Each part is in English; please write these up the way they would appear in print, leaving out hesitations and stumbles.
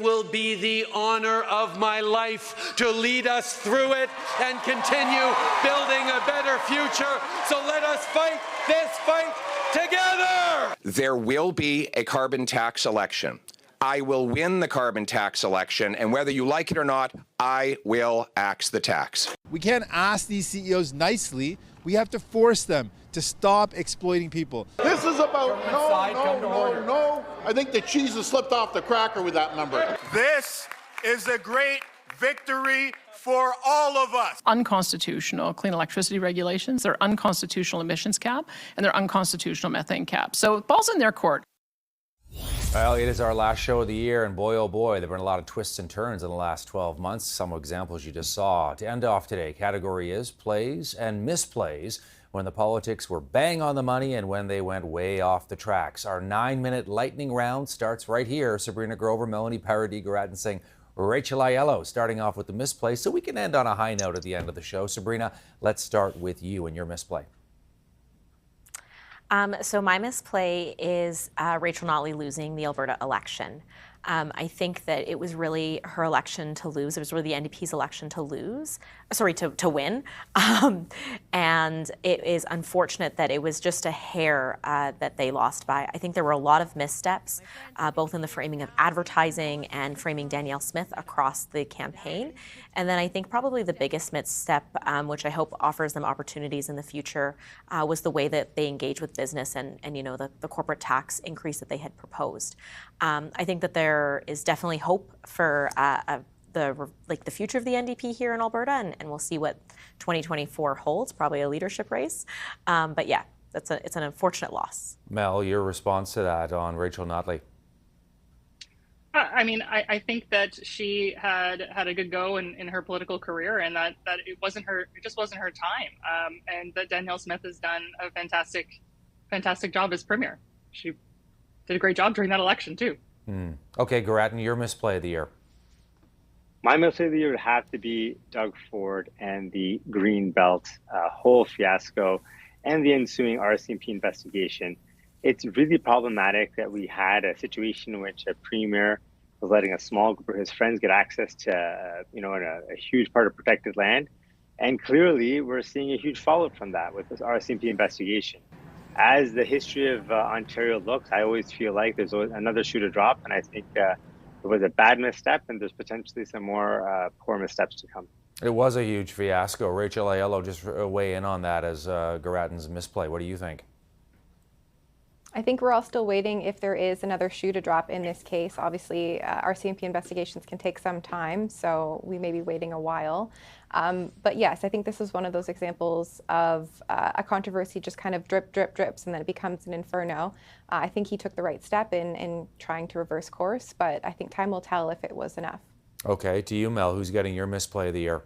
will be the honor of my life to lead us through it and continue building a better future. So let us fight this fight together. There will be a carbon tax election. I will win the carbon tax election, and whether you like it or not, I will axe the tax. We can't ask these CEOs nicely. We have to force them to stop exploiting people. This is about no. I think the cheese has slipped off the cracker with that number. This is a great victory for all of us. Unconstitutional clean electricity regulations, their unconstitutional emissions cap, and their unconstitutional methane cap. So ball's in their court. Well, it is our last show of the year, and boy, oh boy, there have been a lot of twists and turns in the last 12 months. Some examples you just saw. To end off today, category is plays and misplays, when the politics were bang on the money and when they went way off the tracks. Our 9-minute lightning round starts right here. Sabrina Grover, Melanie Paradis, Garat Singh, Rachel Aiello, starting off with the misplay, so we can end on a high note at the end of the show. Sabrina, let's start with you and your misplay. So my misplay is Rachel Notley losing the Alberta election. I think that it was really her election to lose. It was really the NDP's election to win. And it is unfortunate that it was just a hair that they lost by. I think there were a lot of missteps, both in the framing of advertising and framing Danielle Smith across the campaign. And then I think probably the biggest misstep, which I hope offers them opportunities in the future, was the way that they engage with business and the corporate tax increase that they had proposed. I think that there is definitely hope for the future of the NDP here in Alberta, and we'll see what 2024 holds. Probably a leadership race, but yeah, it's an unfortunate loss. Mel, your response to that on Rachel Notley? I mean, I think that she had a good go in her political career, and that it just wasn't her time, and that Danielle Smith has done a fantastic job as premier. She did a great job during that election too. Okay, Garat, your misplay of the year. My misplay of the year would have to be Doug Ford and the Green Belt whole fiasco and the ensuing RCMP investigation. It's really problematic that we had a situation in which a premier was letting a small group of his friends get access to, a huge part of protected land. And clearly, we're seeing a huge fallout from that with this RCMP investigation. As the history of Ontario looks, I always feel like there's always another shoe to drop. And I think it was a bad misstep, and there's potentially some more poor missteps to come. It was a huge fiasco. Rachel Aiello, just weigh in on that as Garat's misplay. What do you think? I think we're all still waiting if there is another shoe to drop in this case. Obviously, RCMP investigations can take some time, so we may be waiting a while. But yes, I think this is one of those examples of a controversy just kind of drips, and then it becomes an inferno. I think he took the right step in trying to reverse course, but I think time will tell if it was enough. Okay, to you, Mel, who's getting your misplay of the year?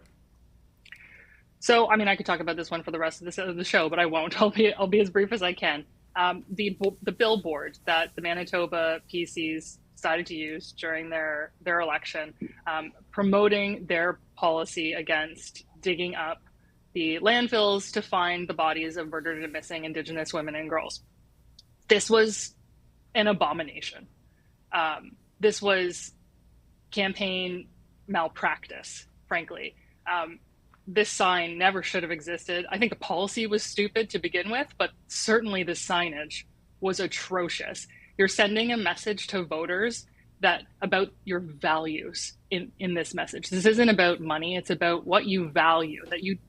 So, I mean, I could talk about this one for the rest of the show, but I won't. I'll be as brief as I can. The billboard that the Manitoba PCs decided to use during their election, promoting their policy against digging up the landfills to find the bodies of murdered and missing Indigenous women and girls. This was an abomination. This was campaign malpractice, frankly. This sign never should have existed. I think the policy was stupid to begin with, but certainly the signage was atrocious. You're sending a message to voters about your values in this message. This isn't about money. It's about what you value,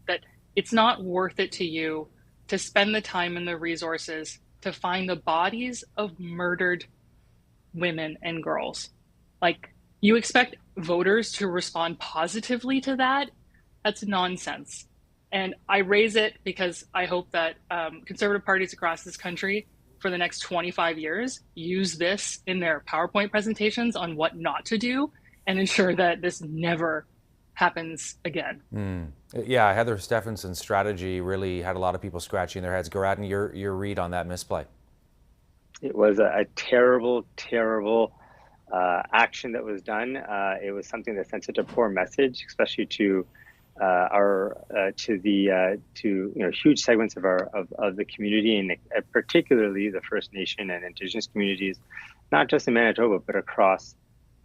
that it's not worth it to you to spend the time and the resources to find the bodies of murdered women and girls. Like, you expect voters to respond positively to that? That's nonsense. And I raise it because I hope that conservative parties across this country for the next 25 years use this in their PowerPoint presentations on what not to do and ensure that this never happens again. Yeah, Heather Stephenson's strategy really had a lot of people scratching their heads. Garat, your read on that misplay? It was a terrible, terrible action that was done. It was something that sent such a poor message, especially to huge segments of the community, and particularly the First Nation and Indigenous communities, not just in Manitoba but across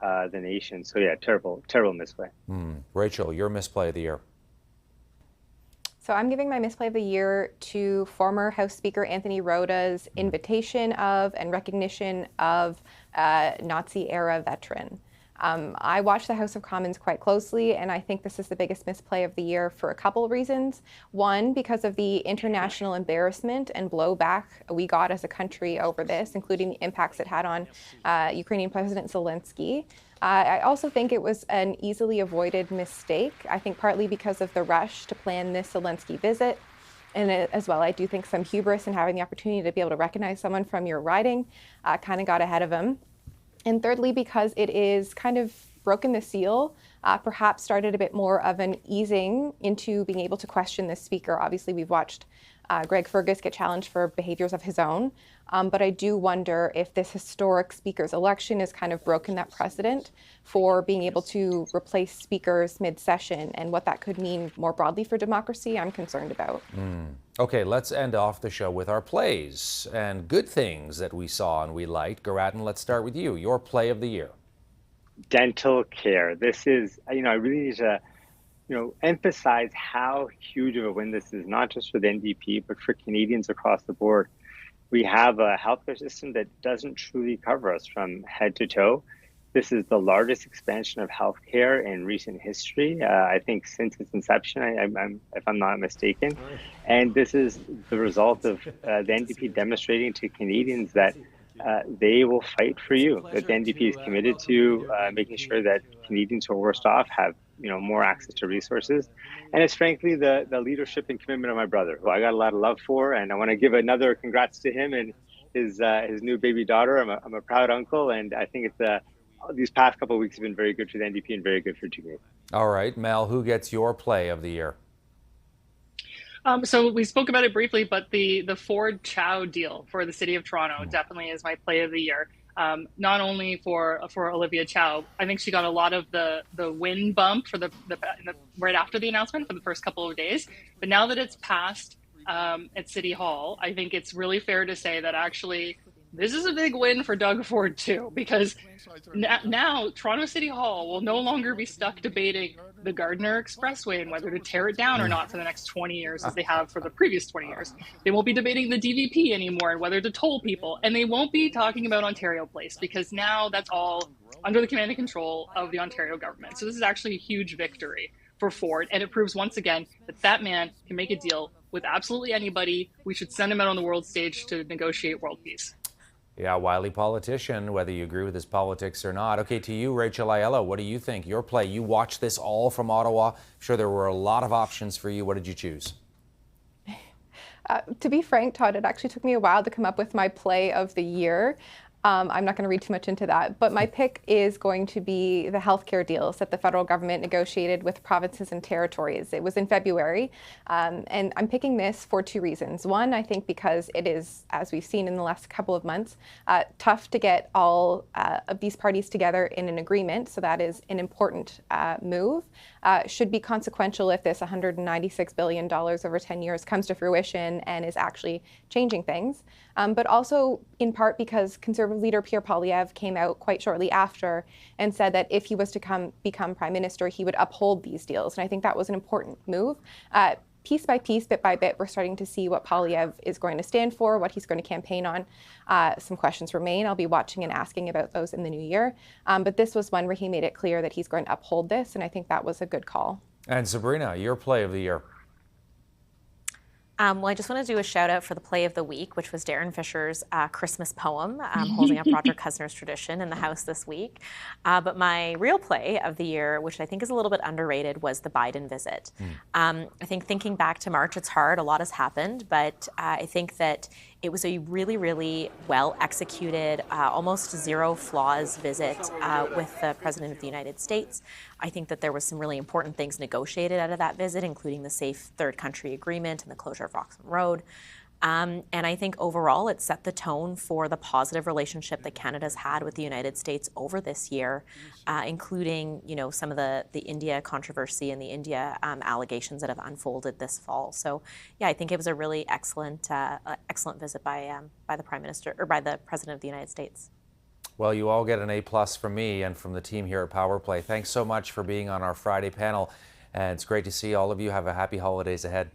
the nation. So yeah, terrible misplay. Rachel, your misplay of the year. So I'm giving my misplay of the year to former House Speaker Anthony Roda's invitation of and recognition of a Nazi-era veteran. I watch the House of Commons quite closely, and I think this is the biggest misplay of the year for a couple of reasons. One, because of the international embarrassment and blowback we got as a country over this, including the impacts it had on Ukrainian President Zelensky. I also think it was an easily avoided mistake. I think partly because of the rush to plan this Zelensky visit. And as well, I do think some hubris in having the opportunity to be able to recognize someone from your riding kind of got ahead of him. And thirdly, because it is kind of broken the seal, perhaps started a bit more of an easing into being able to question this speaker. Obviously, we've watched Greg Fergus get challenged for behaviors of his own. But I do wonder if this historic speaker's election has kind of broken that precedent for being able to replace speakers mid-session, and what that could mean more broadly for democracy, I'm concerned about. Okay, let's end off the show with our plays and good things that we saw and we liked. Garatin, let's start with you. Your play of the year. Dental care. This is, I really need to, emphasize how huge of a win this is, not just for the NDP, but for Canadians across the board. We have a healthcare system that doesn't truly cover us from head to toe. This is the largest expansion of healthcare in recent history, I think since its inception, if I'm not mistaken. And this is the result of the NDP demonstrating to Canadians that they will fight for you, that the NDP is committed to making sure that Canadians who are worst off have more access to resources. And it's frankly the leadership and commitment of my brother, who I got a lot of love for. And I want to give another congrats to him and his new baby daughter. I'm a proud uncle, and I think it's these past couple of weeks have been very good for the NDP and very good for Today. All right, Mel, who gets your play of the year? So we spoke about it briefly, but the Ford Chow deal for the city of Toronto definitely is my play of the year. Not only for Olivia Chow, I think she got a lot of the win bump for the right after the announcement for the first couple of days, but now that it's passed at City Hall, I think it's really fair to say that actually this is a big win for Doug Ford too, because now Toronto City Hall will no longer be stuck debating the Gardiner Expressway and whether to tear it down or not for the next 20 years as they have for the previous 20 years. They won't be debating the DVP anymore and whether to toll people, and they won't be talking about Ontario Place, because now that's all under the command and control of the Ontario government. So this is actually a huge victory for Ford, and it proves once again that that man can make a deal with absolutely anybody. We should send him out on the world stage to negotiate world peace. Yeah, wily politician, whether you agree with his politics or not. Okay, to you, Rachel Aiello, what do you think? Your play, you watched this all from Ottawa. I'm sure there were a lot of options for you. What did you choose? To be frank, Todd, it actually took me a while to come up with my play of the year. I'm not going to read too much into that, but my pick is going to be the healthcare deals that the federal government negotiated with provinces and territories. It was in February, and I'm picking this for two reasons. One, I think because it is, as we've seen in the last couple of months, tough to get all of these parties together in an agreement, so that is an important move. Should be consequential if this $196 billion over 10 years comes to fruition and is actually changing things. But also in part because Conservative leader Pierre Poilievre came out quite shortly after and said that if he was to become Prime Minister, he would uphold these deals. And I think that was an important move. Piece by piece, bit by bit, we're starting to see what Poilievre is going to stand for, what he's going to campaign on. Some questions remain. I'll be watching and asking about those in the new year. But this was one where he made it clear that he's going to uphold this, and I think that was a good call. And Sabrina, your play of the year. Well, I just want to do a shout out for the play of the week, which was Darren Fisher's Christmas poem, holding up Roger Cusner's tradition in the House this week. But my real play of the year, which I think is a little bit underrated, was the Biden visit. I think thinking back to March, it's hard. A lot has happened, but I think that it was a really, really well executed, almost zero flaws visit with the President of the United States. I think that there was some really important things negotiated out of that visit, including the Safe Third Country Agreement and the closure of Roxham Road. And I think overall it set the tone for the positive relationship that Canada's had with the United States over this year, including, some of the India controversy and the India allegations that have unfolded this fall. So, yeah, I think it was a really excellent visit by the Prime Minister or by the President of the United States. Well, you all get an A+ from me and from the team here at Power Play. Thanks so much for being on our Friday panel. And it's great to see all of you. Have a happy holidays ahead.